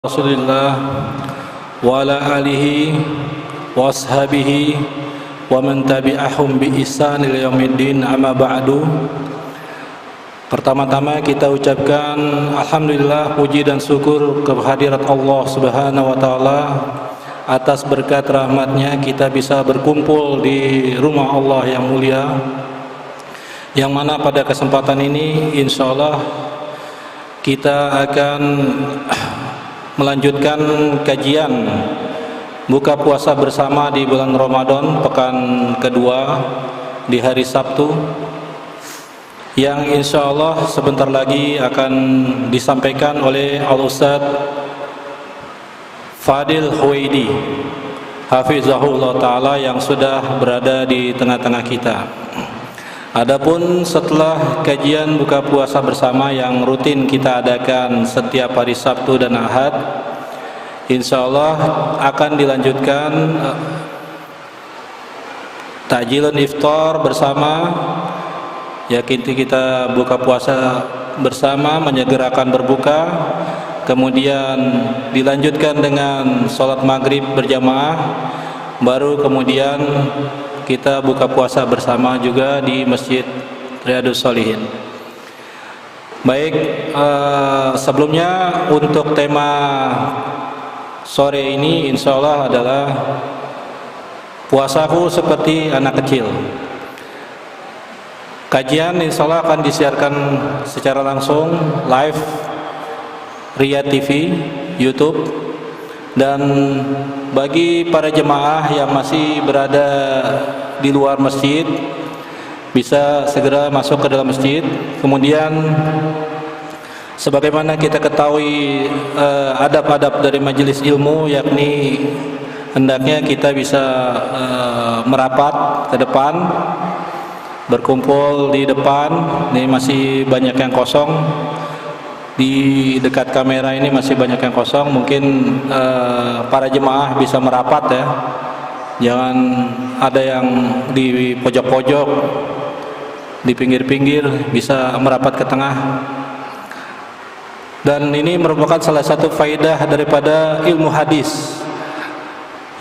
Rasulillah wa ala alihi wa ashabihi wa man tabi'ahum bi ihsan ila yaumiddin, amma ba'du. Pertama-tama kita ucapkan alhamdulillah, puji dan syukur kehadirat Allah Subhanahu wa taala atas berkat rahmatnya kita bisa berkumpul di rumah Allah yang mulia, yang mana pada kesempatan ini insyaallah kita akan melanjutkan kajian buka puasa bersama di bulan Ramadan pekan kedua di hari Sabtu, yang insya Allah sebentar lagi akan disampaikan oleh Al-Ustaz Fadil Huwaidi Hafizahullah Ta'ala yang sudah berada di tengah-tengah kita. Adapun setelah kajian buka puasa bersama yang rutin kita adakan setiap hari Sabtu dan Ahad, insya Allah akan dilanjutkan takjilun iftar bersama, yakin kita buka puasa bersama, menyegerakan berbuka, kemudian dilanjutkan dengan sholat maghrib berjamaah, baru kemudian kita buka puasa bersama juga di Masjid Riyadhus Shalihin. Baik, sebelumnya untuk tema sore ini insya Allah adalah puasaku seperti anak kecil. Kajian insya Allah akan disiarkan secara langsung live Riyadh TV YouTube, dan bagi para jemaah yang masih berada di luar masjid bisa segera masuk ke dalam masjid. Kemudian sebagaimana kita ketahui adab-adab dari majelis ilmu, yakni hendaknya kita bisa merapat ke depan, berkumpul di depan. Ini masih banyak yang kosong, di dekat kamera ini masih banyak yang kosong. Mungkin para jemaah bisa merapat ya, jangan ada yang di pojok-pojok, di pinggir-pinggir, bisa merapat ke tengah. Dan ini merupakan salah satu faidah daripada ilmu hadis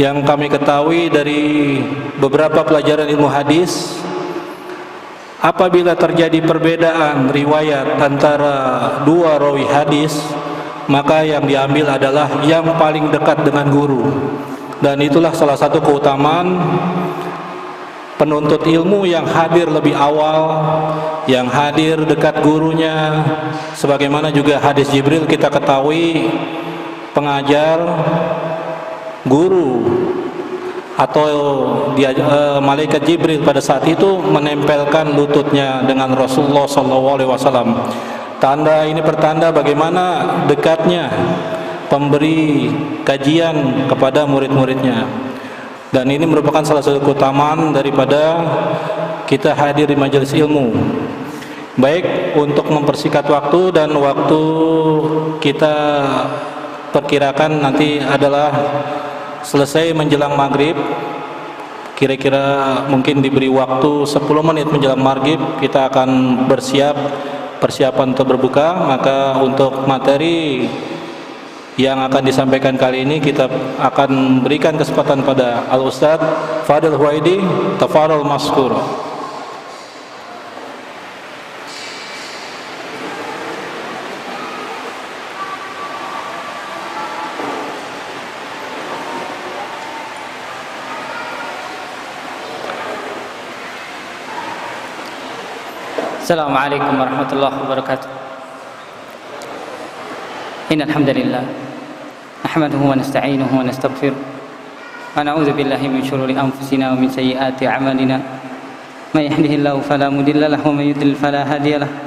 yang kami ketahui dari beberapa pelajaran ilmu hadis. Apabila terjadi perbedaan riwayat antara dua rawi hadis, maka yang diambil adalah yang paling dekat dengan guru. Dan itulah salah satu keutamaan penuntut ilmu yang hadir lebih awal, yang hadir dekat gurunya. Sebagaimana juga hadis Jibril kita ketahui, pengajar, guru atau malaikat Jibril pada saat itu menempelkan lututnya dengan Rasulullah SAW. Tanda ini pertanda bagaimana dekatnya pemberi kajian kepada murid-muridnya. Dan ini merupakan salah satu keutamaan daripada kita hadir di majelis ilmu. Baik, untuk mempersingkat waktu, dan waktu kita perkirakan nanti adalah selesai menjelang maghrib, kira-kira mungkin diberi waktu 10 menit menjelang maghrib kita akan persiapan untuk berbuka. Maka untuk materi yang akan disampaikan kali ini kita akan berikan kesempatan pada Al-Ustaz Fadil Huwaidi, tafadhol maskur. Assalamualaikum warahmatullahi wabarakatuh. Innal hamdalillah nahmaduhu wa nasta'inuhu wa nastaghfiruh wa na'udzu billahi min shururi anfusina wa min sayyiati a'malina. May yahdihillahu fala mudilla lahu wa may yudlil fala hadiya lahu.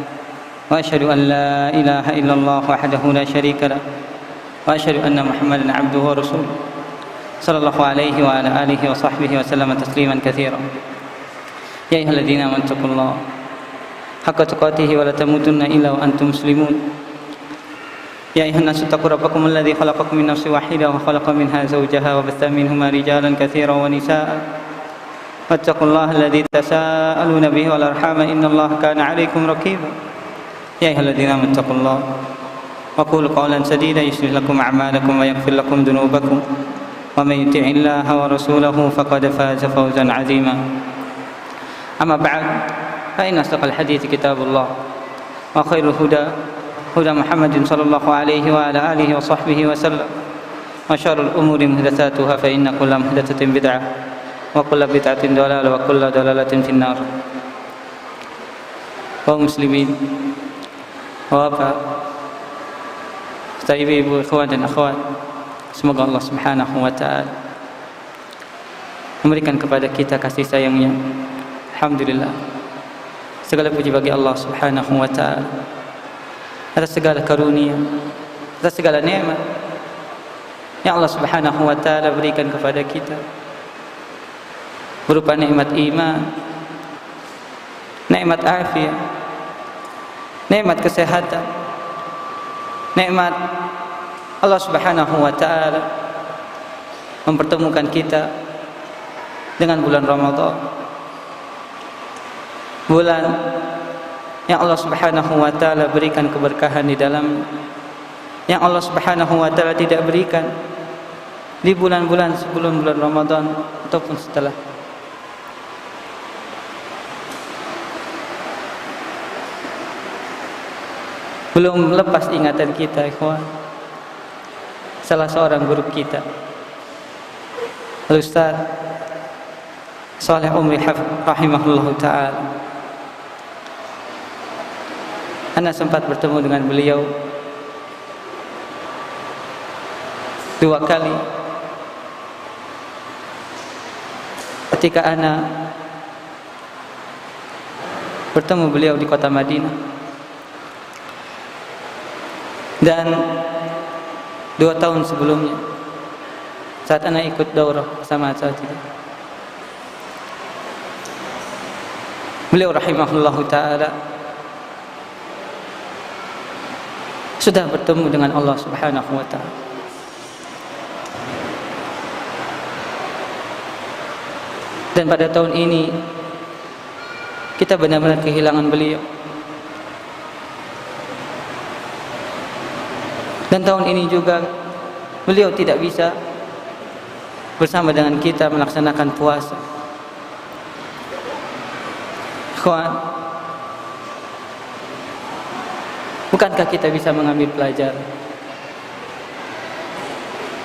Wa asyhadu an la ilaha illallah wahdahu la syarika lahu wa asyhadu anna Muhammadan 'abduhu wa rasuluh sallallahu alaihi wa ala alihi wa sahbihi wa sallama tasliman katsiran. Ya ayyuhalladzina amanu taqullaha haqqa tuqatih wa la tamutunna illa wa antum muslimun. Ya ayyuhan nasu taqu rabbakum alladzi khalaqakum min nafsin wahidah wa khalaqa minha zawjaha wa batha minhuma rijalan katsiran wa nisaa'a. Wattaqullaha alladzi tasaaluna bihi wal arhama innallaha kana 'alaykum raqiba. Ya ayyuhalladzina amanu taqullaha وقولوا قولا سديدا يصلح لكم أعمالكم ويغفر لكم ذنوبكم ومن يطع الله ورسوله فقد فاز فوزا عظيما أما بعد فإن أصدق الحديث كتاب الله وخير الهدى هدى محمد صلى الله عليه وعلى آله وصحبه وسلم وشر الأمور محدثاتها فإن كل محدثة بدعة وكل بدعة ضلالة وكل ضلالة في النار. Kaum muslimin, bapak, serta ibu-ibu, ikhwan dan akhwat, semoga Allah Subhanahu wa taala memberikan kepada kita kasih sayangnya. Alhamdulillah, segala puji bagi Allah Subhanahu wa taala atas segala karunia, atas segala nikmat yang Allah Subhanahu wa taala berikan kepada kita, berupa nikmat iman, nikmat afiat, nikmat kesehatan, nikmat Allah Subhanahu wa taala mempertemukan kita dengan bulan Ramadan, bulan yang Allah Subhanahu wa taala berikan keberkahan di dalamnya, yang Allah Subhanahu wa taala tidak berikan di bulan-bulan sebelum bulan Ramadan ataupun setelah. Belum lepas ingatan kita, ikhwan, salah seorang guru kita, Al-Ustaz Saleh Umri rahimahullah ta'ala. Ana sempat bertemu dengan beliau 2 kali ketika ana bertemu beliau di kota Madinah. Dan 2 tahun sebelumnya saat anak ikut daurah bersama saat itu, beliau rahimahullah ta'ala sudah bertemu dengan Allah Subhanahu wa ta'ala. Dan pada tahun ini kita benar-benar kehilangan beliau. Dan tahun ini juga beliau tidak bisa bersama dengan kita melaksanakan puasa. Ikhwan, bukankah kita bisa mengambil pelajaran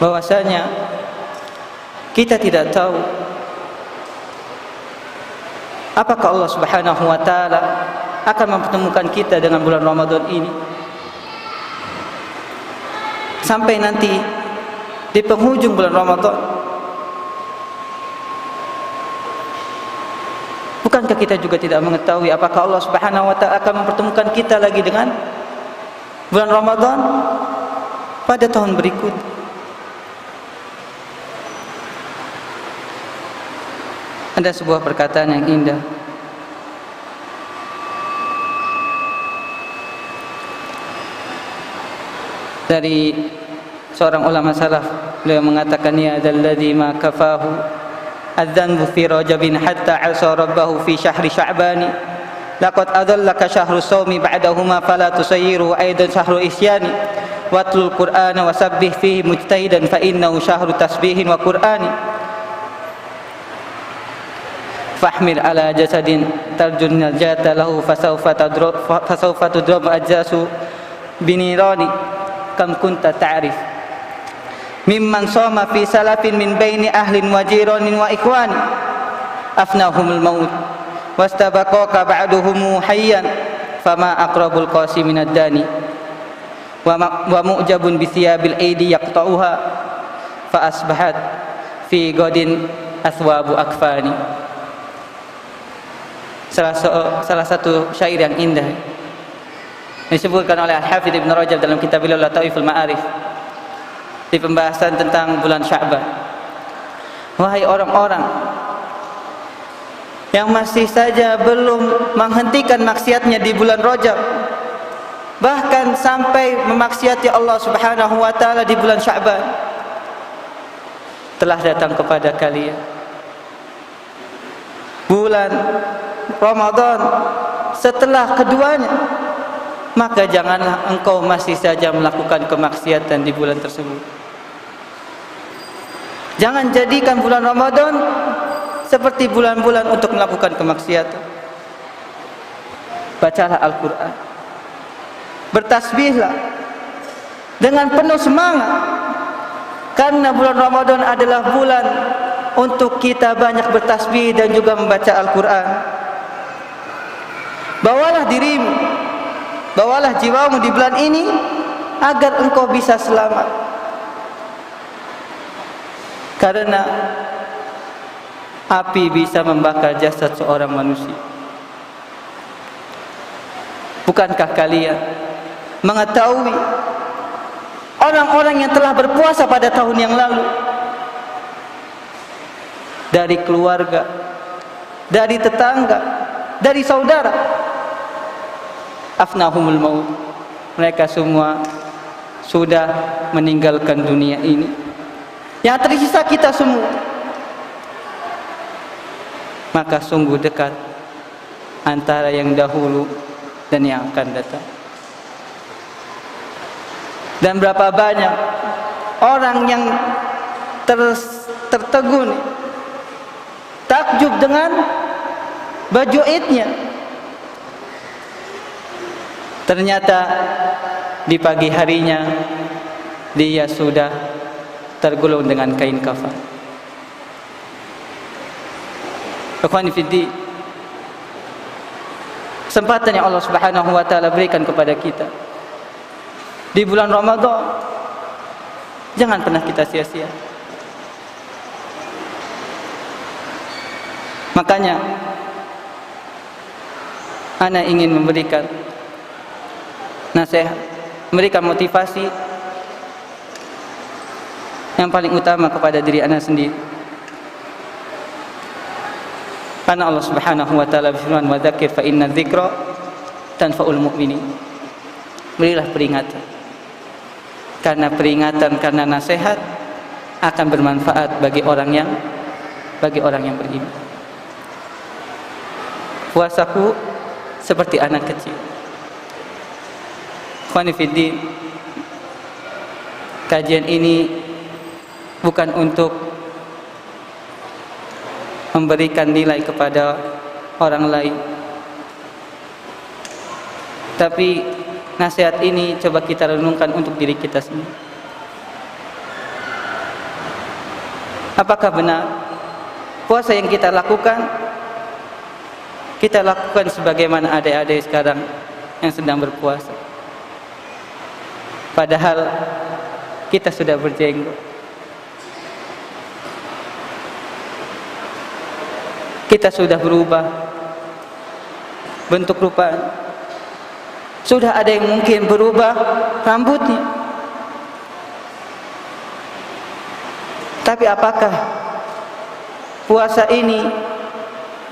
bahwasanya kita tidak tahu apakah Allah Subhanahu wa taala akan mempertemukan kita dengan bulan Ramadan ini, sampai nanti di penghujung bulan Ramadan. Bukankah kita juga tidak mengetahui apakah Allah Subhanahu wa taala akan mempertemukan kita lagi dengan bulan Ramadan pada tahun berikut? Ada sebuah perkataan yang indah dari seorang ulama salaf. Beliau mengatakan, ya dzalladzi ma kafahu adzanbu fi rajabin hatta asa rabbahu fi syahri sya'bani laqad adallaka syahru shaumi ba'dahuma fala tusayyiru aidan syahru isyani watlul qur'ana wasabbih fihi mujtahidan fa innahu syahru tasbihin wa qur'ani fahmil ala jasadin tarjun najata lahu fasawfa tudrab ajzasu binirani kam kunta ta'rif mimman soma fi salafin min baini ahlin wa jiranin wa ikhwani afnahumul maut wastabaqaka ba'duhum hayyan fama aqrabul qasi minad dani wa mu'jabun bi thiyabil aidi yaqta'uha fa asbahat fi godin athwabu akfani. Salah satu syair yang indah disebutkan oleh Al-Hafidz Ibn Rajab dalam kitab beliau Lataiful Ma'arif di pembahasan tentang bulan Sya'ban. Wahai orang-orang yang masih saja belum menghentikan maksiatnya di bulan Rajab, bahkan sampai memaksiati Allah Subhanahu wa taala di bulan Sya'ban, telah datang kepada kalian bulan Ramadan setelah keduanya maka janganlah engkau masih saja melakukan kemaksiatan di bulan tersebut. Jangan jadikan bulan Ramadan seperti bulan-bulan untuk melakukan kemaksiatan. Bacalah Al-Quran, bertasbihlah dengan penuh semangat, karena bulan Ramadan adalah bulan untuk kita banyak bertasbih dan juga membaca Al-Quran. Bawalah dirimu, bawalah jiwamu di bulan ini agar engkau bisa selamat, karena api bisa membakar jasad seorang manusia. Bukankah kalian mengetahui orang-orang yang telah berpuasa pada tahun yang lalu, dari keluarga, dari tetangga, dari saudara, afnahumul maut, mereka semua sudah meninggalkan dunia ini. Yang tersisa kita semua. Maka sungguh dekat antara yang dahulu dan yang akan datang. Dan berapa banyak orang yang tertegun, takjub dengan baju idnya. Ternyata di pagi harinya dia sudah tergulung dengan kain kafan. Ikhwani fiddin, kesempatan yang Allah Subhanahu wa taala berikan kepada kita di bulan Ramadan, jangan pernah kita sia-sia. Makanya ana ingin memberikan nasihat, memberikan motivasi yang paling utama kepada diri ana sendiri. Karena Allah Subhanahu wa taala berfirman, "Wa dzakir fa inna dzikra tanfa'ul mu'minin." Berilah peringatan. Karena peringatan, karena nasihat akan bermanfaat bagi orang yang beriman. Puasaku seperti anak kecil. Ikhwani fiddin, kajian ini bukan untuk memberikan nilai kepada orang lain, tapi nasihat ini coba kita renungkan untuk diri kita sendiri. Apakah benar puasa yang kita lakukan sebagaimana adik-adik sekarang yang sedang berpuasa, padahal kita sudah berjenggot, kita sudah berubah bentuk rupanya, sudah ada yang mungkin berubah rambutnya. Tapi apakah puasa ini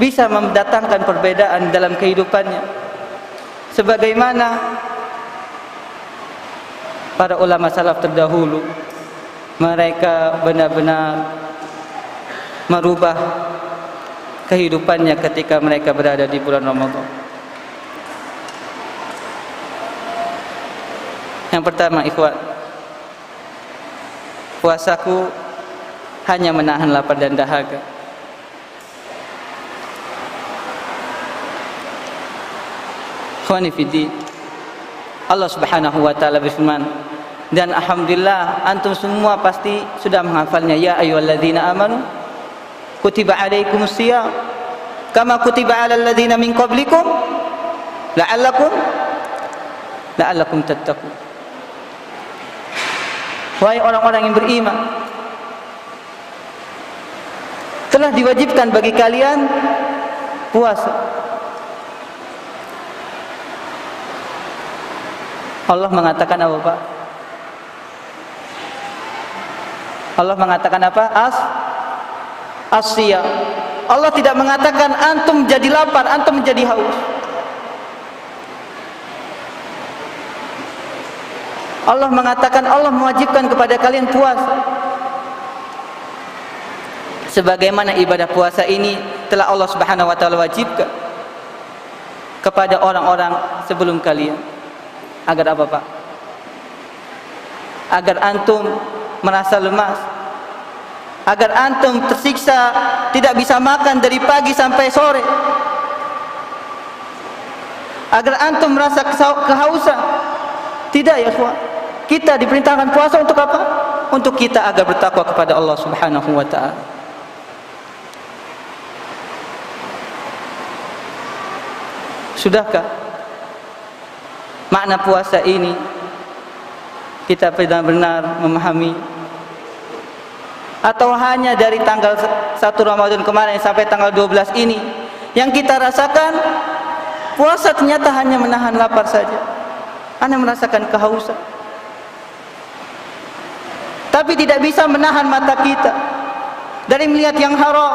bisa mendatangkan perbedaan dalam kehidupannya, sebagaimana para ulama salaf terdahulu mereka benar-benar merubah kehidupannya ketika mereka berada di bulan Ramadan? Yang pertama, ikhwan, puasaku hanya menahan lapar dan dahaga. Ikhwani fiddin, Allah Subhanahu wa taala berfirman, dan alhamdulillah antum semua pasti sudah menghafalnya, ya ayyuhalladzina amanu kutiba alaikumus shiyam kama kutiba alal ladzina min qablikum la'allakum tattaqun. Wahai orang-orang yang beriman, telah diwajibkan bagi kalian puasa. Allah mengatakan apa, Pak? Allah mengatakan apa? As-siyam. Allah tidak mengatakan antum jadi lapar, antum menjadi haus. Allah mengatakan, Allah mewajibkan kepada kalian puasa. Sebagaimana ibadah puasa ini telah Allah Subhanahu wa taala wajibkan kepada orang-orang sebelum kalian. Agar apa, Pak? Agar antum merasa lemas, agar antum tersiksa, tidak bisa makan dari pagi sampai sore, agar antum merasa kehausan. Tidak ya ikhwan. Kita diperintahkan puasa untuk apa? Untuk kita agar bertakwa kepada Allah Subhanahu wa ta'ala. Sudahkah makna puasa ini kita benar-benar memahami? Atau hanya dari tanggal 1 Ramadan kemarin sampai tanggal 12 ini yang kita rasakan puasa ternyata hanya menahan lapar saja, hanya merasakan kehausan, tapi tidak bisa menahan mata kita dari melihat yang haram,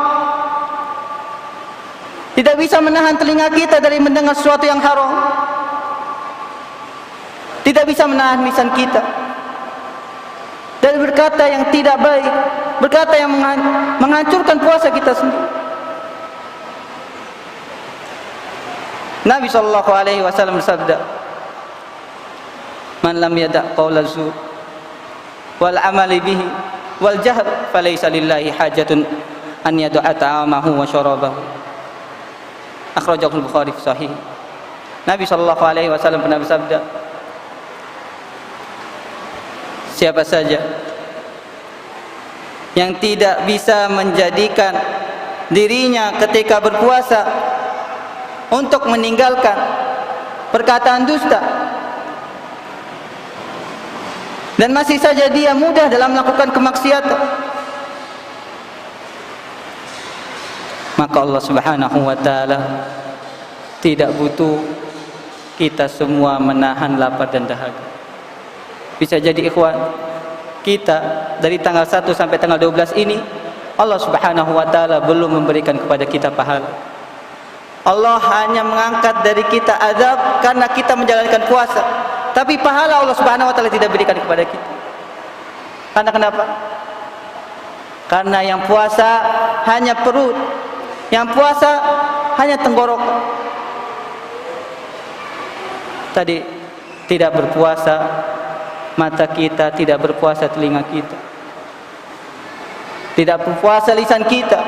tidak bisa menahan telinga kita dari mendengar sesuatu yang haram, tidak bisa menahan lisan kita dari berkata yang tidak baik, berkata yang menghancurkan puasa kita sendiri. Nabi sallallahu alaihi wasallam bersabda, "Man lam yada' qaula zur wal amali bihi wal jahl falaysa lillahi hajatun an yada'a ta'amahu wa syarabahu." Akhrajahu al-Bukhari fi sahih. Nabi sallallahu alaihi wasallam pernah bersabda, siapa saja yang tidak bisa menjadikan dirinya ketika berpuasa untuk meninggalkan perkataan dusta, dan masih saja dia mudah dalam melakukan kemaksiatan, maka Allah Subhanahu wa ta'ala tidak butuh kita semua menahan lapar dan dahaga. Bisa jadi ikhwan, kita dari tanggal 1 sampai tanggal 12 ini Allah Subhanahu wa ta'ala belum memberikan kepada kita pahala. Allah hanya mengangkat dari kita azab karena kita menjalankan puasa, tapi pahala Allah Subhanahu wa ta'ala tidak berikan kepada kita. Karena kenapa? Karena yang puasa hanya perut, yang puasa hanya tenggorokan. Tadi tidak berpuasa mata kita, tidak berpuasa telinga kita, tidak berpuasa lisan kita.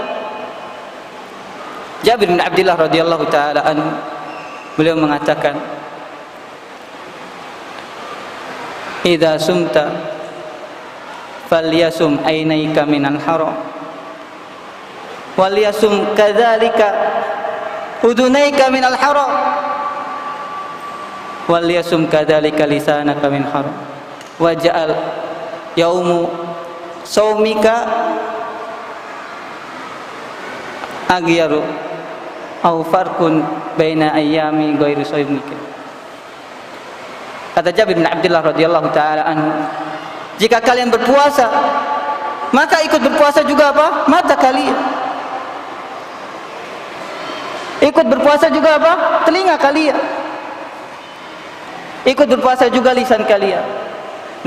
Jabir bin Abdullah radhiyallahu taala anhu, beliau mengatakan, "Idza sumta falyasum ainaika minal haram wal yasum kadzalika udunaika minal haram wal yasum kadzalika lisanaka min haram waj'al yaumu saumika aghyaru au farqun baina ayyami ghairu saumika." Kata Jabir bin Abdullah radhiyallahu taala anhu, jika kalian berpuasa, maka ikut berpuasa juga apa? Mata kalian. Ikut berpuasa juga apa? Telinga kalian. Ikut berpuasa juga lisan kalian.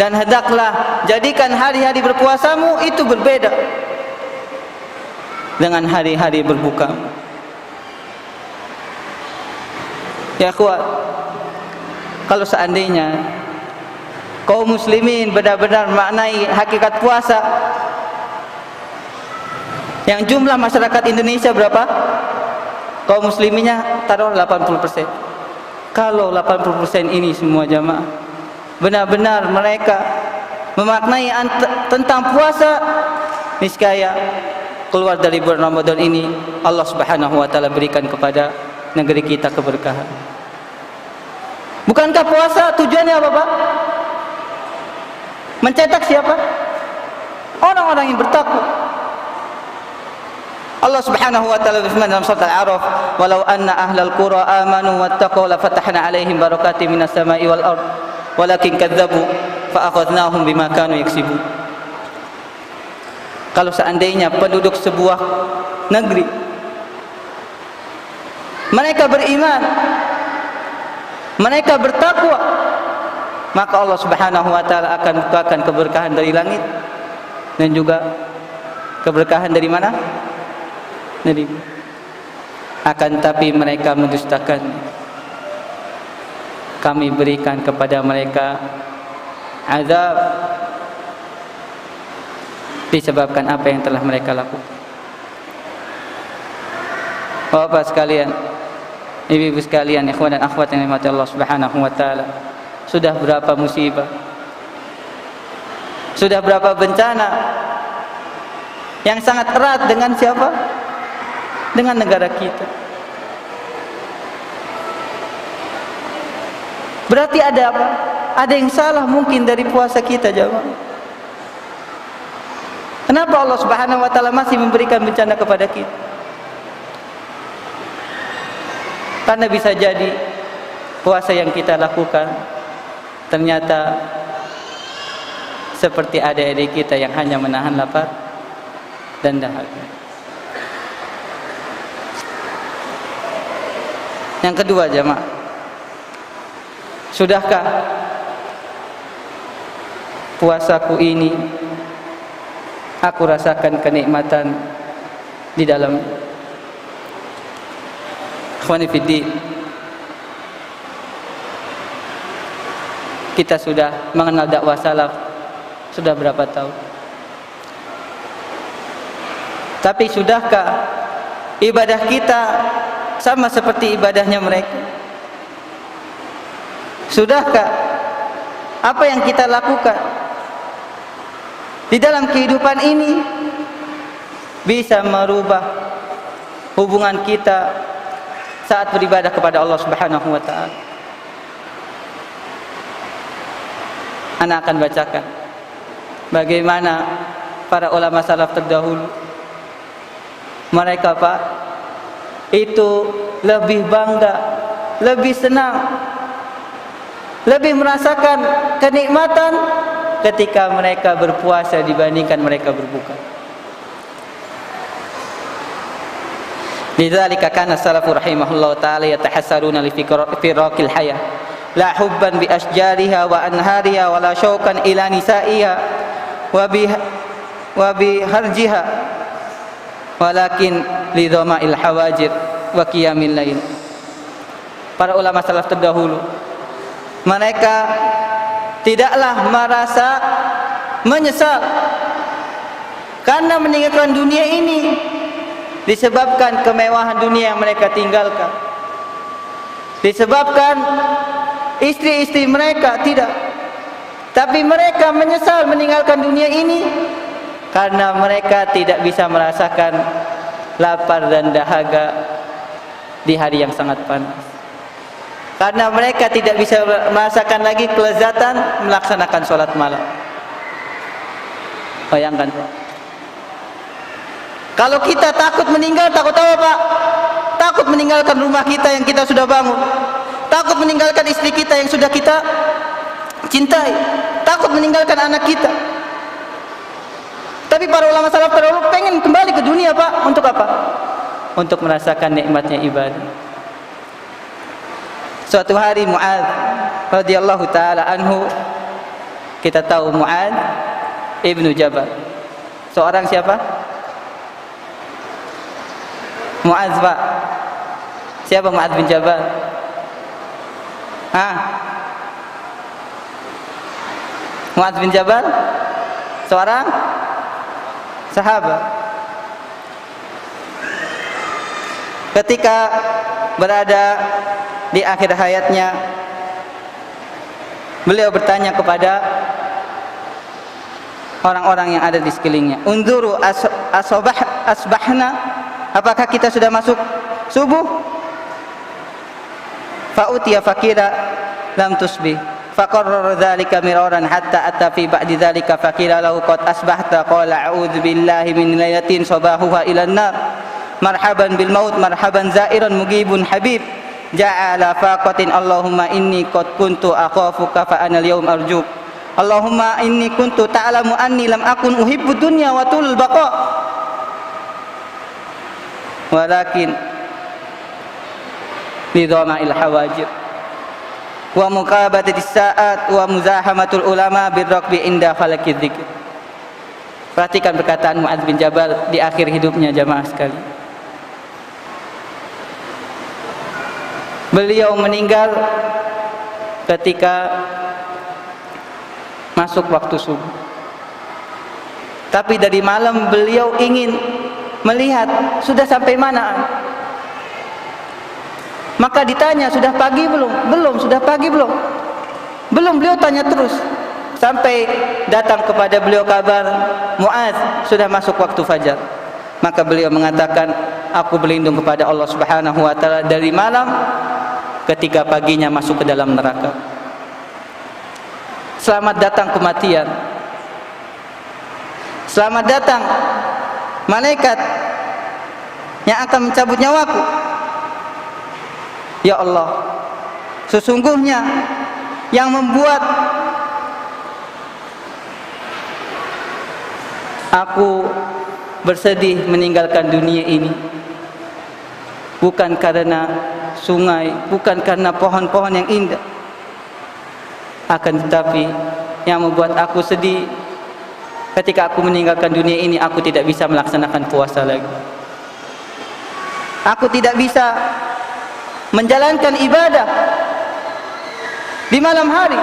Dan hendaklah jadikan hari-hari berpuasamu itu berbeda dengan hari-hari berbuka. Ya kuat, kalau seandainya kaum muslimin benar-benar maknai hakikat puasa, yang jumlah masyarakat Indonesia berapa? Kaum musliminnya taruh 80%. Kalau 80% ini semua jamaah benar-benar mereka memaknai tentang puasa, niscaya keluar dari bulan Ramadan ini Allah Subhanahu wa ta'ala berikan kepada negeri kita keberkahan. Bukankah puasa tujuannya apa, Pak? Mencetak siapa? Orang-orang yang bertakwa. Allah Subhanahu wa ta'ala berfirman dalam surat Al-A'raf, "Walau anna ahlal qura amanu wattaqaw la fatahna 'alaihim barakatin minas sama'i wal ard, walakin kadzdzabu fa akhadnahum bima kanu yaksibun." Kalau seandainya penduduk sebuah negeri mereka beriman, mereka bertakwa, maka Allah Subhanahu wa ta'ala akan bukakan keberkahan dari langit dan juga keberkahan dari mana? Dari akan tapi mereka mendustakan. kami berikan kepada mereka azab disebabkan apa yang telah mereka lakukan. Bapak sekalian, ibu-ibu sekalian, ikhwan dan akhwat yang dirahmati Allah Subhanahu wa taala, sudah berapa musibah, sudah berapa bencana yang sangat erat dengan siapa? Dengan negara kita. Berarti ada apa? Ada yang salah mungkin dari puasa kita, jemaah. Kenapa Allah Subhanahu wa taala masih memberikan bencana kepada kita? Karena bisa jadi puasa yang kita lakukan ternyata seperti adik-adik kita yang hanya menahan lapar dan dahaga. Yang kedua, jemaah, sudahkah puasaku ini aku rasakan kenikmatan di dalam? Ikhwani fiddin, kita sudah mengenal dakwah salaf sudah berapa tahun? Tapi sudahkah ibadah kita sama seperti ibadahnya mereka? Sudahkah apa yang kita lakukan di dalam kehidupan ini bisa merubah hubungan kita saat beribadah kepada Allah Subhanahu wa taala? Ana akan bacakan bagaimana para ulama salaf terdahulu mereka, Pak, itu lebih bangga, lebih senang, lebih merasakan kenikmatan ketika mereka berpuasa dibandingkan mereka berbuka. Lidzalika kana salafu rahimahullahu taala yatahassaruna li firaqil hayah la hubban bi asjariha wa anhariha wa la syauqan ila nisaiha wa bi harjiha walakin li dhama'il hawajir wa qiyamil lail. Para ulama salaf terdahulu mereka tidaklah merasa menyesal karena meninggalkan dunia ini disebabkan kemewahan dunia yang mereka tinggalkan, disebabkan istri-istri mereka, tidak. Tapi mereka menyesal meninggalkan dunia ini karena mereka tidak bisa merasakan lapar dan dahaga di hari yang sangat panas. Karena mereka tidak bisa merasakan lagi kelezatan melaksanakan sholat malam. Bayangkan, Pak. Kalau kita takut meninggal, takut apa, Pak? Takut meninggalkan rumah kita yang kita sudah bangun, takut meninggalkan istri kita yang sudah kita cintai, takut meninggalkan anak kita. Tapi para ulama salaf terdahulu pengen kembali ke dunia, Pak. Untuk apa? Untuk merasakan nikmatnya ibadah. Suatu hari Mu'adz radhiyallahu taala anhu, kita tahu Mu'adz ibnu Jabal, seorang siapa? Mu'adz, Pak. Siapa Mu'adz bin Jabal? Mu'adz bin Jabal seorang sahabat. Ketika berada di akhir hayatnya, beliau bertanya kepada orang-orang yang ada di sekelilingnya, "Unzuru asbahna, apakah kita sudah masuk subuh?" Fa'utiya fakira lam tusbih. Faqarrara dzalika miraran hatta atta fi ba'di dzalika fakira lahu qad asbahta, qala a'udzu billahi min lailatin sabahuha ila an-nar. Marhaban bil maut, marhaban zairan mugibun habib. Ja'ala faqatin, Allahumma inni qad kuntu akhafuka fa ana al-yawm arjuk. Allahumma inni kuntu ta'lamu anni lam akun uhibbu dunya wa tulul baqa. Walakin lidhama'il hawajir wa muqabadatis sa'at wa muzahamatul ulama birraqbi inda falakidz dzikr. Perhatikan perkataan Mu'adz bin Jabal di akhir hidupnya, jamaah sekali. Beliau meninggal ketika masuk waktu subuh. Tapi dari malam beliau ingin melihat sudah sampai mana. Maka ditanya, sudah pagi belum? Belum. Sudah pagi belum? Belum. Beliau tanya terus sampai datang kepada beliau kabar, Mu'adz, sudah masuk waktu fajar. Maka beliau mengatakan, aku berlindung kepada Allah Subhanahu wa taala dari malam ketika paginya masuk ke dalam neraka. Selamat datang kematian. Selamat datang malaikat yang akan mencabut nyawaku. Ya Allah, sesungguhnya yang membuat aku bersedih meninggalkan dunia ini bukan karena sungai, bukan karena pohon-pohon yang indah, akan tetapi yang membuat aku sedih ketika aku meninggalkan dunia ini, aku tidak bisa melaksanakan puasa lagi. Aku tidak bisa menjalankan ibadah di malam hari,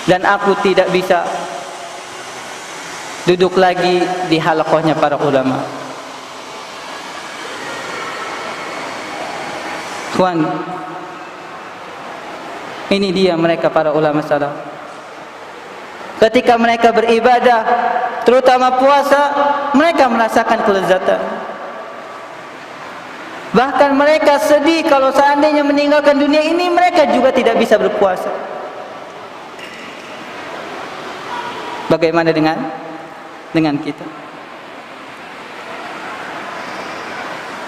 dan aku tidak bisa duduk lagi di halaqahnya para ulama. Tuan, ini dia mereka para ulama salaf. Ketika mereka beribadah, terutama puasa, mereka merasakan kelezatan. Bahkan mereka sedih kalau seandainya meninggalkan dunia ini, mereka juga tidak bisa berpuasa. Bagaimana dengan kita?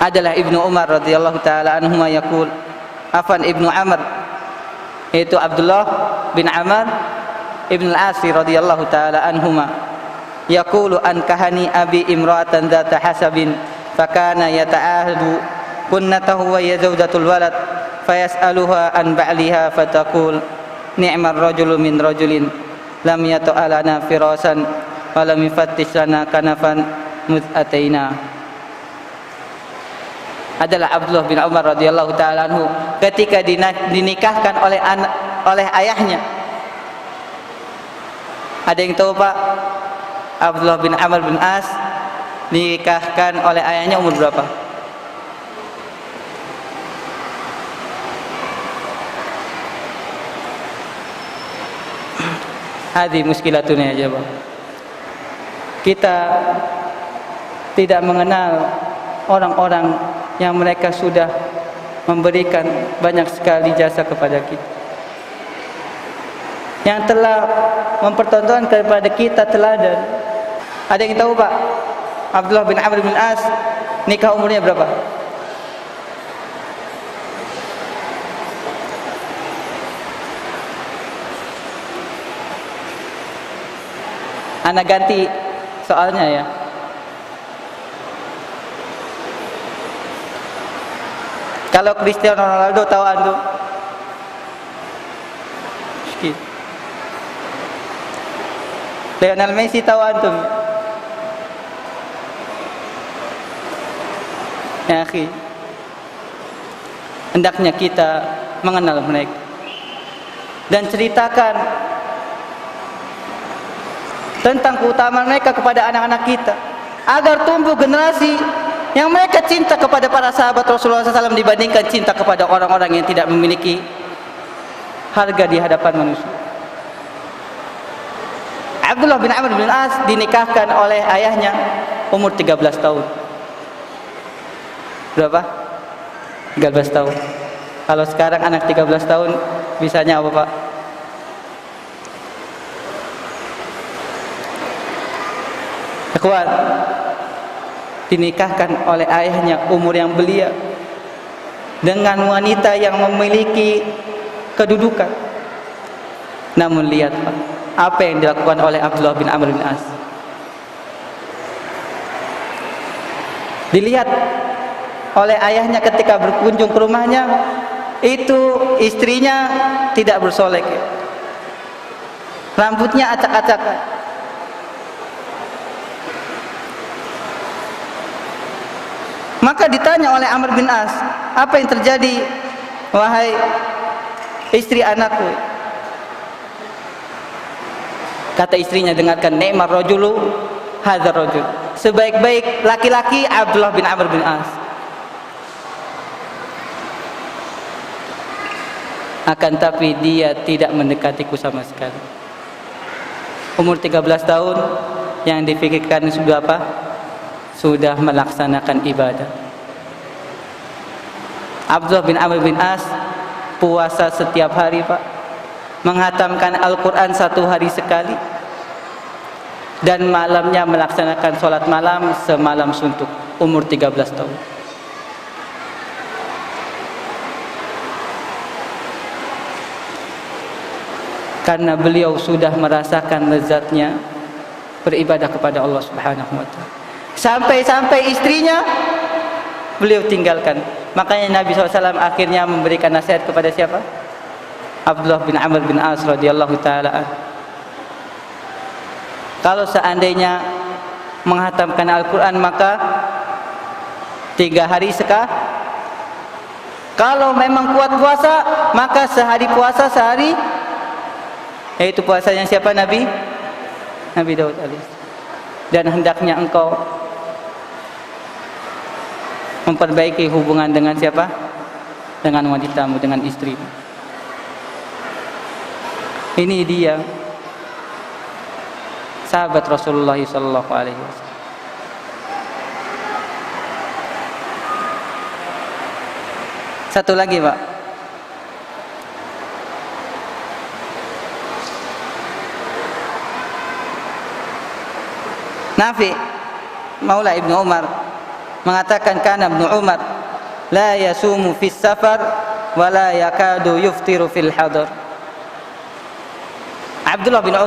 Adalah Ibnu Umar radhiyallahu taala anhuma yaqul, Ibnu Amr, yaitu Abdullah bin Amr Ibn al-Asi radhiyallahu taala anhuma, yaqulu an kahani abi imra'atan dzata hasabin fakana yata'ahadu kunnatahu wa yazawjatul walad fayas'aluha an ba'liha fataqul ni'mar rajulu min rajulin lam yata'alana firasan wa lam yufattish lana kanafan muz'ataina. Adalah Abdullah bin Umar radhiyallahu taala anhu ketika dinikahkan oleh ayahnya. Ada yang tahu Pak? Abdullah bin Amr bin As dinikahkan oleh ayahnya umur berapa? Hadi muskilatuna ya Pak. Kita tidak mengenal orang-orang yang mereka sudah memberikan banyak sekali jasa kepada kita, yang telah mempertontonkan kepada kita teladan. Ada yang tahu Pak? Abdullah bin Amr bin As nikah umurnya berapa? Anak ganti soalnya ya. Kalau Cristiano Ronaldo tahu antum? Sedikit. Lionel Messi tahu antum? Ya akhi, hendaknya kita mengenal mereka dan ceritakan tentang keutamaan mereka kepada anak-anak kita, agar tumbuh generasi yang mereka cinta kepada para sahabat Rasulullah SAW dibandingkan cinta kepada orang-orang yang tidak memiliki harga di hadapan manusia. Abdullah bin Amr bin As dinikahkan oleh ayahnya umur 13 tahun. Berapa? 13 tahun. Kalau sekarang anak 13 tahun bisanya apa Pak? Ikhwan, dinikahkan oleh ayahnya umur yang belia dengan wanita yang memiliki kedudukan. Namun lihat Pak, apa yang dilakukan oleh Abdullah bin Amr bin As. Dilihat oleh ayahnya ketika berkunjung ke rumahnya, itu istrinya tidak bersolek, rambutnya acak-acakan. Maka ditanya oleh Amr bin As, apa yang terjadi wahai istri anakku. Kata istrinya, dengarkan, ni'mar rajulu hadzal rajul. Sebaik-baik laki-laki Abdullah bin Amr bin As. Akan tapi dia tidak mendekatiku sama sekali. Umur 13 tahun, yang dipikirkan sudah apa? Sudah melaksanakan ibadah. Abdullah bin Amr bin As puasa setiap hari, Pak. Menghatamkan Al-Quran 1 hari sekali. Dan malamnya melaksanakan sholat malam semalam suntuk. Umur 13 tahun. Karena beliau sudah merasakan lezatnya beribadah kepada Allah Subhanahu wa ta'ala. Sampai-sampai istrinya beliau tinggalkan. Makanya Nabi SAW akhirnya memberikan nasihat kepada siapa? Abdullah bin Amr bin As radhiyallahu ta'ala. Kalau seandainya menghatamkan Al-Quran maka 3 hari sekali. Kalau memang kuat puasa maka sehari puasa sehari. Yaitu puasanya siapa? Nabi Daud alaihi. Dan hendaknya engkau memperbaiki hubungan dengan siapa? Dengan wanitamu, dengan istrimu. Ini dia sahabat Rasulullah sallallahu alaihi wasallam. Satu lagi, Pak. Nafi Maula Ibnu Umar mengatakan, kana Ibnu Umar la yasumu fis safar wa la yakadu yuftiru fil hadar. Abdullah bin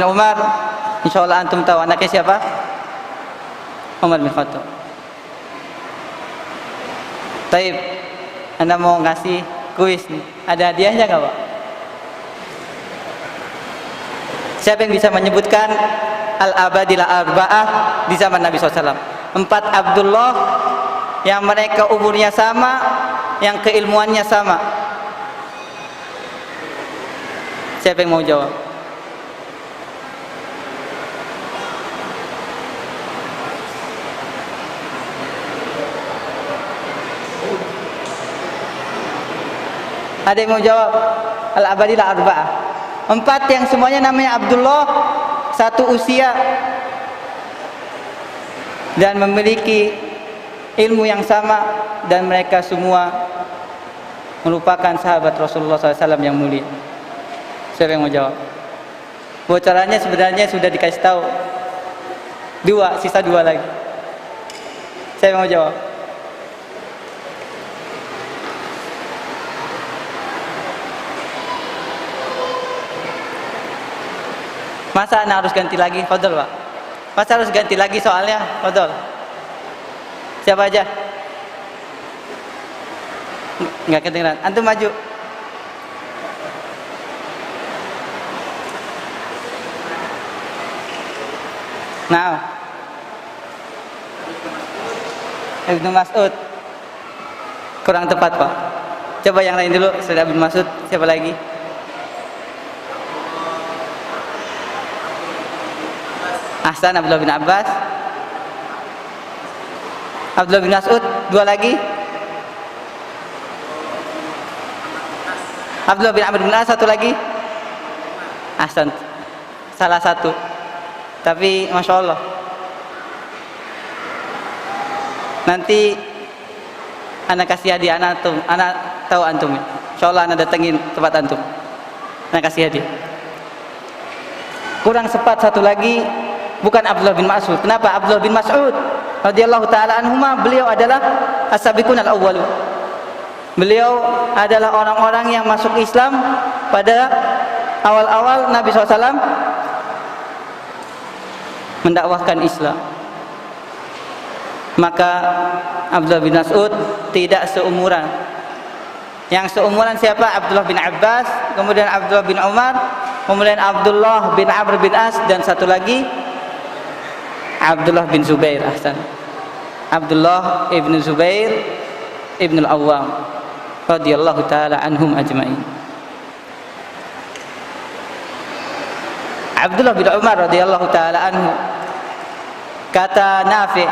Umar, insyaallah antum tahu anaknya siapa? Umar bin Khattab. Taib, Anda mau ngasih kuis nih. Ada hadiahnya enggak, Pak? Siapa yang bisa menyebutkan al-abadilah arba'ah di zaman Nabi SAW? 4 Abdullah yang mereka umurnya sama, yang keilmuannya sama. Siapa yang mau jawab? Ada yang mau jawab? Al-abadilah arba'ah. 4 yang semuanya namanya Abdullah, satu usia dan memiliki ilmu yang sama, dan mereka semua merupakan sahabat Rasulullah SAW yang mulia. Siapa yang mau jawab? Bocorannya sebenarnya sudah dikasih tahu. 2, sisa 2 lagi. Siapa yang mau jawab? Masa anak harus ganti lagi? Fadol, Pak. Masa harus ganti lagi soalnya? Fadol. Siapa aja? Enggak kedengeran. Antum maju. Nah, Ibnu Mas'ud. Kurang tepat, Pak. Coba yang lain dulu. Sudah Ibnu Mas'ud. Siapa lagi? Ahsan, Abdullah bin Abbas. Abdullah bin Mas'ud. 2 lagi. Abdullah bin Amr bin As. 1 lagi. Ahsan, salah 1. Tapi Masya Allah, nanti anak kasih hadiah. Anak tahu antum. Insya Allah anak datengin tempat antum, anak kasih hadiah. Kurang sepat 1 lagi. Bukan Abdullah bin Mas'ud. Kenapa? Abdullah bin Mas'ud radhiyallahu ta'ala anhuma, beliau adalah as-sabiqun al-awwalun. Beliau adalah orang-orang yang masuk Islam pada awal-awal Nabi SAW mendakwahkan Islam. Maka Abdullah bin Mas'ud tidak seumuran. Yang seumuran siapa? Abdullah bin Abbas, kemudian Abdullah bin Umar, kemudian Abdullah bin Amr bin As, dan 1 lagi Abdullah bin Zubair. Ahsan, Abdullah ibn Zubair ibn al-Awwam radhiyallahu taala anhum ajma'in. Abdullah bin Umar radhiyallahu taala anhu, kata Nafi',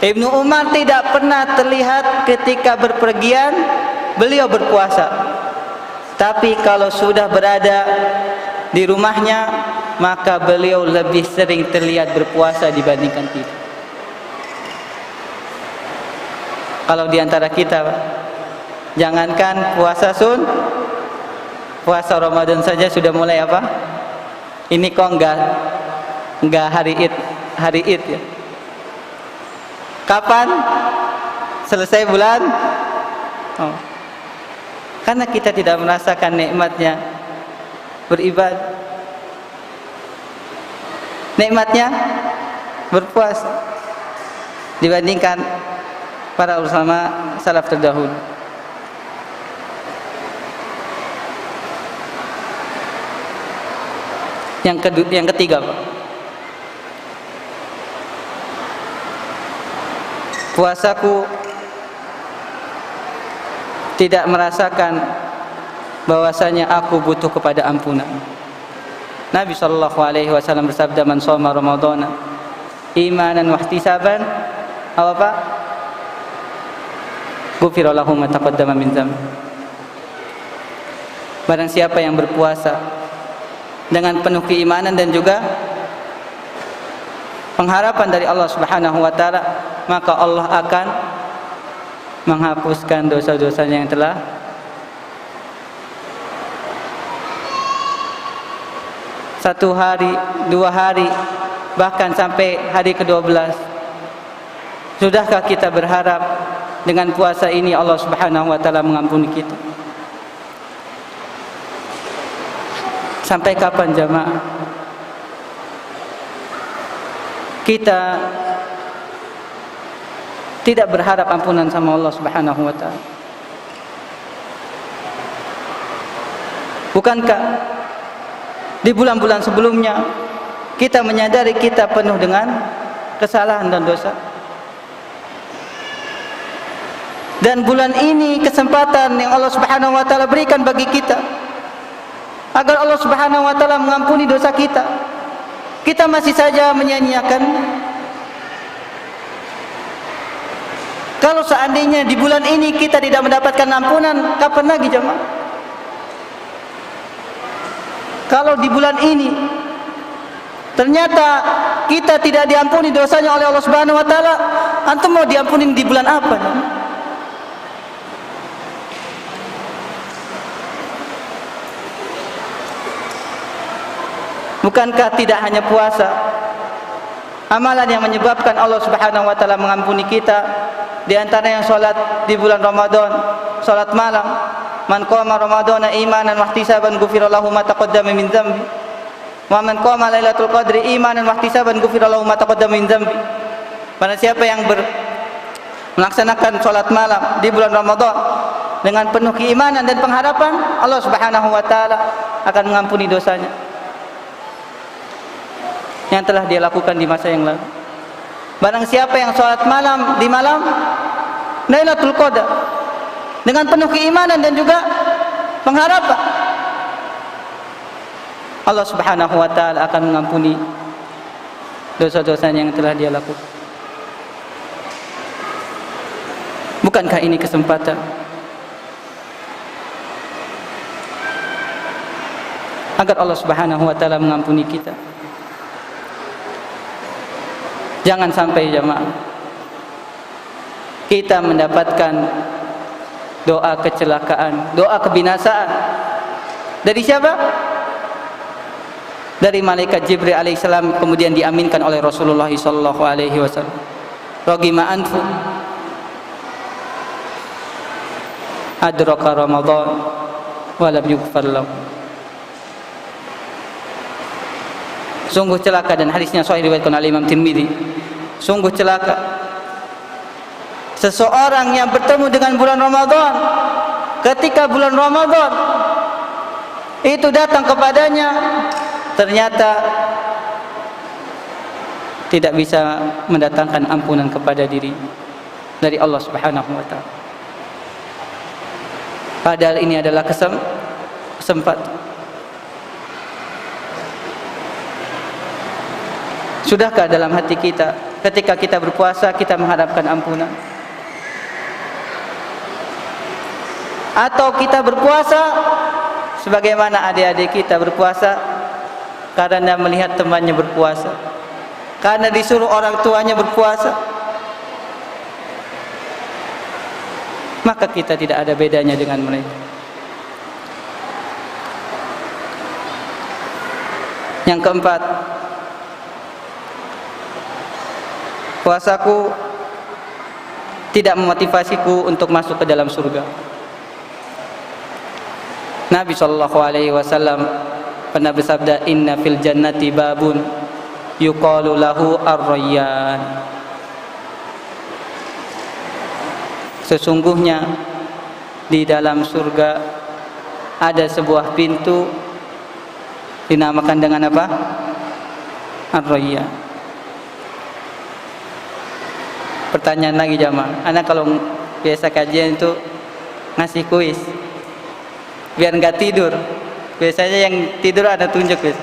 Ibnu Umar tidak pernah terlihat ketika berpergian beliau berpuasa, tapi kalau sudah berada di rumahnya maka beliau lebih sering terlihat berpuasa dibandingkan tidak. Kalau di antara kita, jangankan puasa Ramadan saja sudah mulai apa? Ini kok enggak hari Id ya. Kapan selesai bulan? Oh. Karena kita tidak merasakan nikmatnya beribadah, nikmatnya berpuasa dibandingkan para ulama salaf terdahulu. Yang ketiga, Pak, puasaku tidak merasakan bahwasanya aku butuh kepada ampunan. Nabi sallallahu alaihi wasallam bersabda, "Man shoma ramadhana imanan wa ihtisaban," apa Pak? "Ghufira lahu ma taqaddama min dzambi." Barang siapa yang berpuasa dengan penuh keimanan dan juga pengharapan dari Allah Subhanahu wa taala, maka Allah akan menghapuskan dosa-dosanya yang telah satu hari, 2 hari, bahkan sampai hari ke-12. Sudahkah kita berharap dengan puasa ini Allah Subhanahu wa taala mengampuni kita? Sampai kapan jamaah kita tidak berharap ampunan sama Allah Subhanahu wa taala? Bukankah di bulan-bulan sebelumnya kita menyadari kita penuh dengan kesalahan dan dosa? Dan bulan ini kesempatan yang Allah Subhanahu wa taala berikan bagi kita agar Allah Subhanahu wa taala mengampuni dosa kita. Kita masih saja menyia-nyiakan. Kalau seandainya di bulan ini kita tidak mendapatkan ampunan, kapan lagi jemaah? Kalau di bulan ini ternyata kita tidak diampuni dosanya oleh Allah Subhanahu wa taala, antum mau diampuni di bulan apa? Bukankah tidak hanya puasa, amalan yang menyebabkan Allah Subhanahu wa taala mengampuni kita, di antaranya salat di bulan Ramadan, salat malam. Man qama ramadhana imanan wa ihtisaban ghufira lahu ma taqaddama min dzambi. Wa man qama lailatul qadri imanan wa ihtisaban ghufira lahu ma taqaddama min dzambi. Barang siapa yang melaksanakan salat malam di bulan Ramadan dengan penuh keimanan dan pengharapan, Allah Subhanahu wa taala akan mengampuni dosanya yang telah dia lakukan di masa yang lalu. Barang siapa yang sholat malam di malam Lailatul Qadar dengan penuh keimanan dan juga pengharapan, Allah Subhanahu wa taala akan mengampuni dosa-dosanya yang telah dia lakukan. Bukankah ini kesempatan agar Allah Subhanahu wa taala mengampuni kita? Jangan sampai jemaah kita mendapatkan doa kecelakaan, doa kebinasaan dari siapa? Dari malaikat Jibril alaihissalam, kemudian diaminkan oleh Rasulullah sallallahu alaihi wasallam. Ragima anfu adraka Ramadan wa lam yughfar lahu. Sungguh celaka, dan hadisnya sahih diriwayatkan oleh Imam Tirmidzi. Sungguh celaka seseorang yang bertemu dengan bulan Ramadan, ketika bulan Ramadan itu datang kepadanya, ternyata tidak bisa mendatangkan ampunan kepada diri. dari Allah Subhanahu wa taala. Padahal ini adalah kesempatan. Sudahkah dalam hati kita ketika kita berpuasa kita mengharapkan ampunan? Atau kita berpuasa sebagaimana adik-adik kita berpuasa karena melihat temannya berpuasa, karena disuruh orang tuanya berpuasa, maka kita tidak ada bedanya dengan mereka. Yang keempat, puasaku tidak memotivasiku untuk masuk ke dalam surga. Nabi SAW pernah bersabda, inna fil jannati babun yuqalu lahu ar-rayyan. Sesungguhnya di dalam surga ada sebuah pintu dinamakan dengan apa? Ar-rayyan. Pertanyaan lagi jamaah, anak kalau biasa kajian itu ngasih kuis biar nggak tidur. Biasanya yang tidur ada tunjuk guys.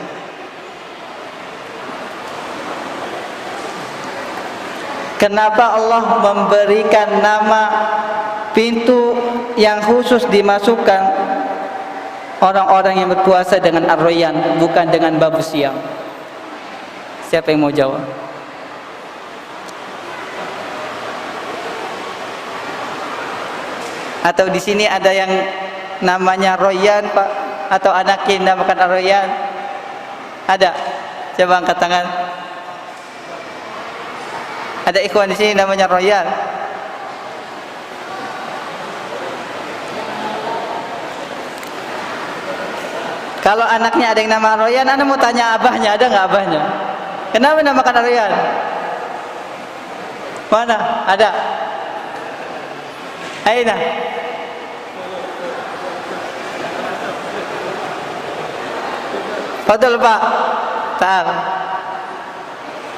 Kenapa Allah memberikan nama pintu yang khusus dimasukkan orang-orang yang berpuasa dengan ar-rayyan, bukan dengan babu siam? Siapa yang mau jawab? Atau di sini ada yang namanya Royan Pak, atau anaknya namakan Royan? Ada? Coba angkat tangan. Ada ikhwan di sini namanya Royan? Kalau anaknya ada yang nama Royan, Anda mau tanya abahnya, ada nggak abahnya? Kenapa namakan Royan? Mana? Ada? Aina? Betul Pak. Tahan.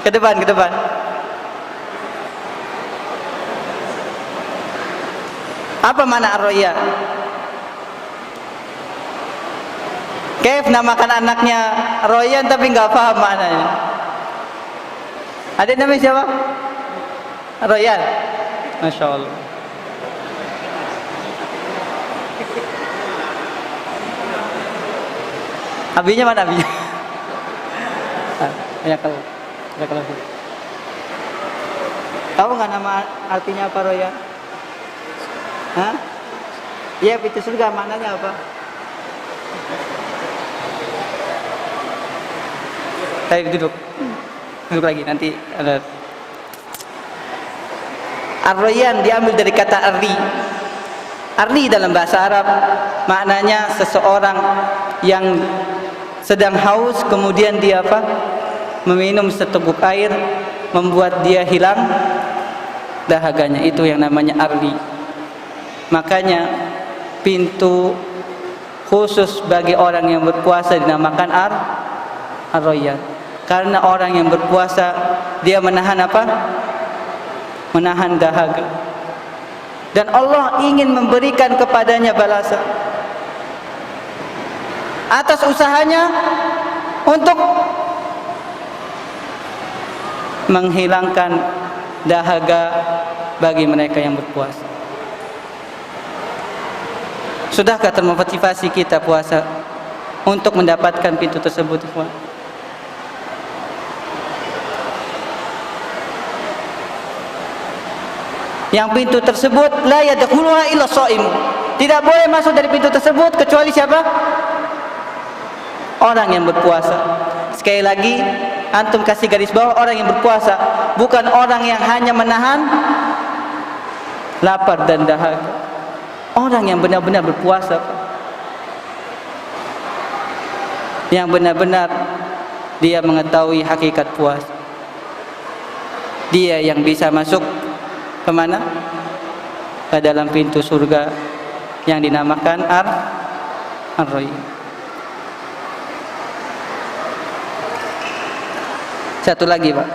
Ke depan. Apa mana ar-rayyan? Kaif namakan anaknya Royan tapi nggak paham maknanya. Ada namanya siapa? Royan. Masya Allah. Abinya mana abinya? Ya kalau. Tahu nggak nama artinya apa Royan? Hah? Iya, pintu surga maknanya apa? Saya duduk lagi nanti ada. Ar-rayyan diambil dari kata arri. Arri dalam bahasa Arab maknanya seseorang yang sedang haus kemudian dia apa? Meminum seteguk air membuat dia hilang dahaganya, itu yang namanya arri. Makanya pintu khusus bagi orang yang berpuasa dinamakan ar-rayyan. Karena orang yang berpuasa dia menahan apa? Menahan dahaga. Dan Allah ingin memberikan kepadanya balasan atas usahanya untuk menghilangkan dahaga bagi mereka yang berpuasa. Sudahkah termotivasi kita puasa untuk mendapatkan pintu tersebut? Yang pintu tersebut la yadkhuluha illa shaim. Tidak boleh masuk dari pintu tersebut kecuali siapa? Orang yang berpuasa. Sekali lagi antum kasih garis bawah, orang yang berpuasa, bukan orang yang hanya menahan lapar dan dahaga. Orang yang benar-benar berpuasa, yang benar-benar dia mengetahui hakikat puasa. Dia yang bisa masuk kemana? Ke dalam pintu surga yang dinamakan ar-rayyan. Satu lagi Pak.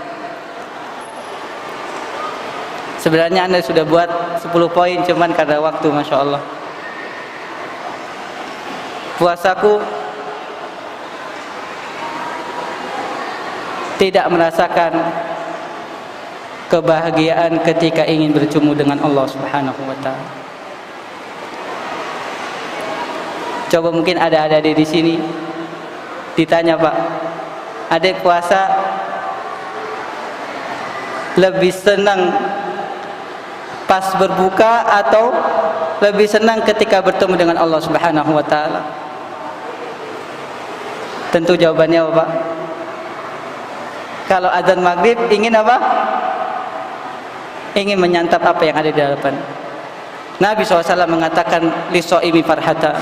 Sebenarnya Anda sudah buat 10 poin, cuman karena waktu, Masya Allah. Puasaku tidak merasakan kebahagiaan ketika ingin bertemu dengan Allah Subhanahu wa Ta'ala. Coba mungkin ada adik di sini ditanya, Pak, adik puasa lebih senang pas berbuka atau lebih senang ketika bertemu dengan Allah Subhanahu wa Ta'ala? Tentu jawabannya apa, Pak? Kalau azan maghrib ingin apa? Ingin menyantap apa yang ada di hadapan. Nabi SAW mengatakan lisoimi farhata.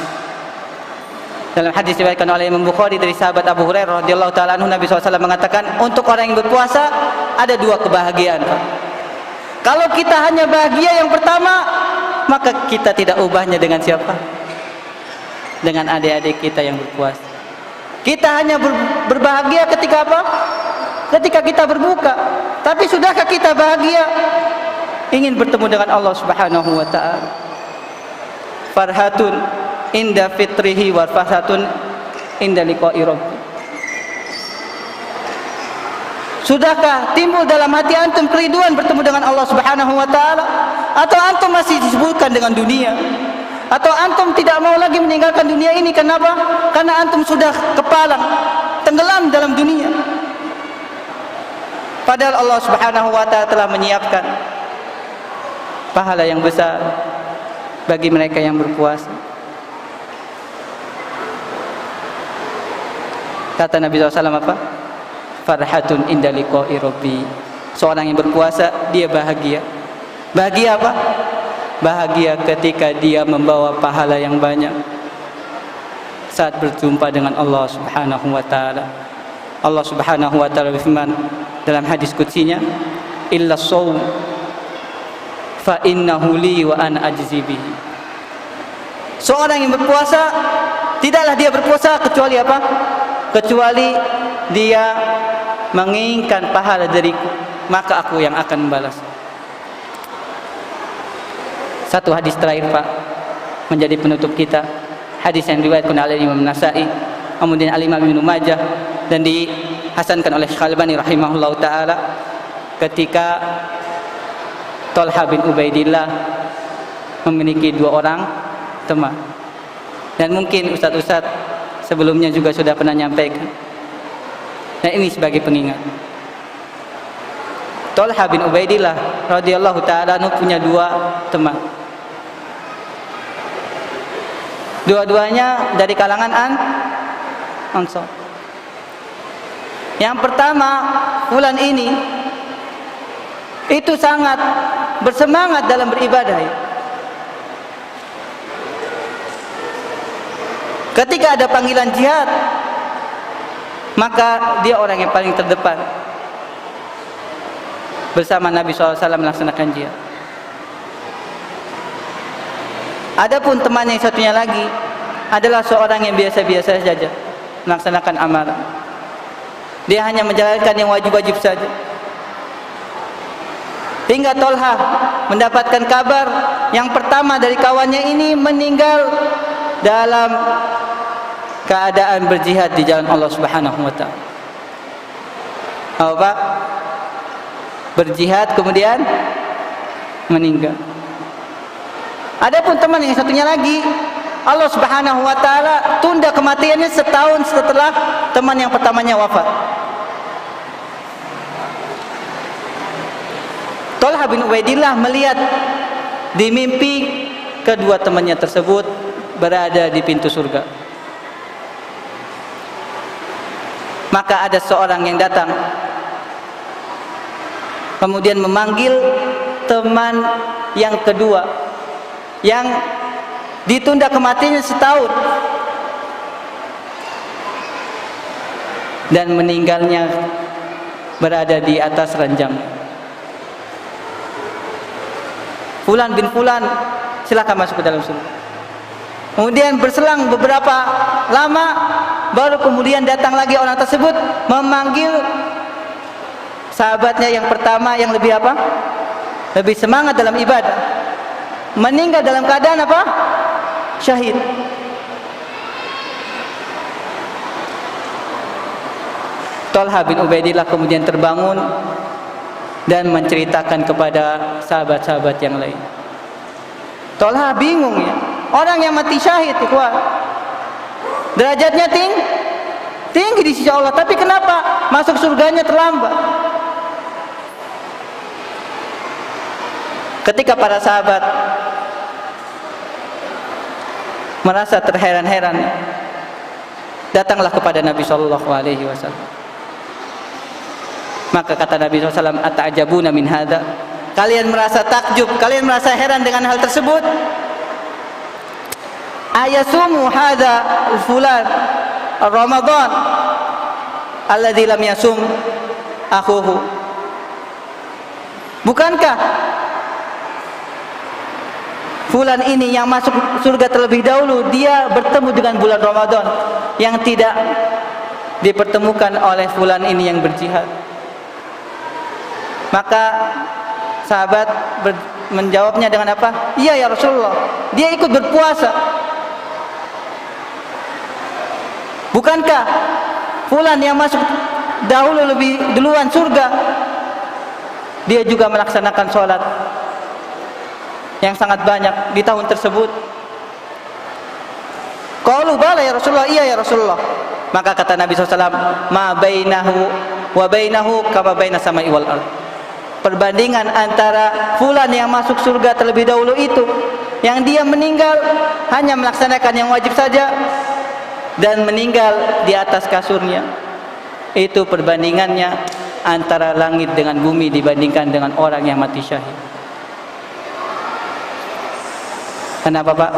Dalam hadis diriwayatkan oleh Imam Bukhari dari sahabat Abu Hurairah radhiyallahu taala anhu, Nabi SAW mengatakan untuk orang yang berpuasa ada 2 kebahagiaan, Pak. Kalau kita hanya bahagia yang pertama, maka kita tidak ubahnya dengan siapa? Dengan adik-adik kita yang berpuasa. Kita hanya berbahagia ketika apa? Ketika kita berbuka. Tapi sudahkah kita bahagia ingin bertemu dengan Allah Subhanahu wa Ta'ala? Farhatun inda fitrihi wa farhatun inda liqa'i rabbi. Sudahkah timbul dalam hati antum kerinduan bertemu dengan Allah Subhanahu wa Ta'ala? Atau antum masih disibukkan dengan dunia? Atau antum tidak mau lagi meninggalkan dunia ini? Kenapa? Karena antum sudah kepalang, tenggelam dalam dunia. Padahal Allah Subhanahu wa Ta'ala telah menyiapkan pahala yang besar bagi mereka yang berpuasa. Kata Nabi SAW apa? Farhatun inda liqa'i rabbi. Seorang yang berpuasa dia bahagia. Bahagia apa? Bahagia ketika dia membawa pahala yang banyak saat berjumpa dengan Allah Subhanahu wa Ta'ala. Allah Subhanahu wa Ta'ala berfirman dalam hadis qudsinya, illa shaum fa innahu li wa ana ajzi bihi. Seorang yang berpuasa, tidaklah dia berpuasa kecuali apa? Kecuali dia menginginkan pahala dariku, maka aku yang akan membalas. Satu hadis terakhir, Pak, menjadi penutup kita. Hadis yang diriwayatkan oleh Imam Nasa'i, kemudian Al-Imam Ibnu Majah, dan dihasankan oleh Syekh Albani rahimahullahu taala, ketika Thalha bin Ubaidillah memiliki 2 orang teman. Dan mungkin ustaz-ustaz sebelumnya juga sudah pernah nyampaikan. Dan ini sebagai pengingat. Thalha bin Ubaidillah radhiyallahu taala punya 2 teman. Dua-duanya dari kalangan Ansor. Yang pertama, fulan ini itu sangat bersemangat dalam beribadah. Ketika ada panggilan jihad, maka dia orang yang paling terdepan bersama Nabi SAW melaksanakan jihad. Adapun teman yang satunya lagi adalah seorang yang biasa-biasa saja melaksanakan amalan. Dia hanya menjalankan yang wajib-wajib saja. Hingga Thalha mendapatkan kabar yang pertama dari kawannya ini meninggal dalam keadaan berjihad di jalan Allah Subhanahu wa Ta'ala. Apa? Berjihad kemudian meninggal. Adapun teman yang satunya lagi, Allah Subhanahu wa Ta'ala tunda kematiannya setahun setelah teman yang pertamanya wafat. Thalha bin Ubaidillah melihat di mimpi kedua temannya tersebut berada di pintu surga. Maka ada seorang yang datang kemudian memanggil teman yang kedua yang ditunda kematiannya setahun dan meninggalnya berada di atas ranjang. Fulan bin Fulan, silakan masuk ke dalam surga. Kemudian berselang beberapa lama, baru kemudian datang lagi orang tersebut memanggil sahabatnya yang pertama yang lebih apa? lebih semangat dalam ibadah, meninggal dalam keadaan apa? Syahid. Talha bin Ubaidillah kemudian terbangun dan menceritakan kepada sahabat-sahabat yang lain. Talha bingung ya, orang yang mati syahid ikhwan, derajatnya tinggi di sisi Allah, tapi kenapa masuk surganya terlambat? Ketika para sahabat merasa terheran-heran, datanglah kepada Nabi sallallahu alaihi wasallam. Maka kata Nabi SAW, ata'ajabuna min hadza? Kalian merasa takjub, kalian merasa heran dengan hal tersebut? Ayasumu hadza fulan Ramadan alladzi lam yasum akhuhu? Bukankah fulan ini yang masuk surga terlebih dahulu, dia bertemu dengan bulan Ramadan yang tidak dipertemukan oleh fulan ini yang berjihad? Maka sahabat menjawabnya dengan apa? Iya ya Rasulullah, dia ikut berpuasa. Bukankah fulan yang masuk dahulu lebih duluan surga, dia juga melaksanakan sholat yang sangat banyak di tahun tersebut? Qalu bala ya Rasulullah, iya ya Rasulullah. Maka kata Nabi SAW, ma bainahu wa bainahu kama baina samai wal ardh. Perbandingan antara fulan yang masuk surga terlebih dahulu itu, yang dia meninggal hanya melaksanakan yang wajib saja dan meninggal di atas kasurnya, itu perbandingannya antara langit dengan bumi dibandingkan dengan orang yang mati syahid. Kenapa Pak?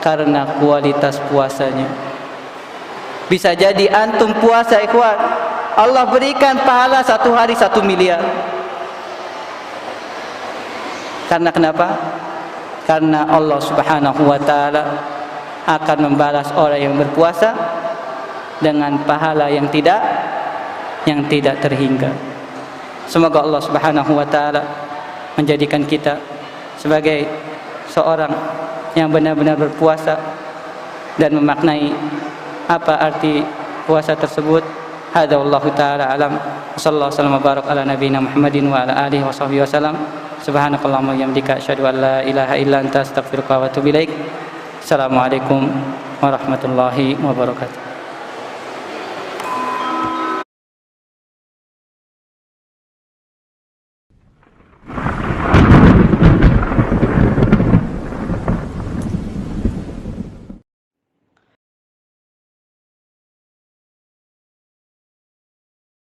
Karena kualitas puasanya. Bisa jadi antum puasa ikhwan, Allah berikan pahala 1 hari 1 miliar. Karena kenapa? Karena Allah Subhanahu wa taala akan membalas orang yang berpuasa dengan pahala yang tidak terhingga. Semoga Allah Subhanahu wa taala menjadikan kita sebagai seorang yang benar-benar berpuasa dan memaknai apa arti puasa tersebut. Hadza wallahu taala alam. Sallallahu alaihi wasallam barak ala nabiyina Muhammadin wa ala alihi washabbihi wasallam. Subhanakallahumma wa bihamdika asyhadu an la ilaha illa anta astaghfiruka wa atubu ilaik. Assalamualaikum warahmatullahi wabarakatuh.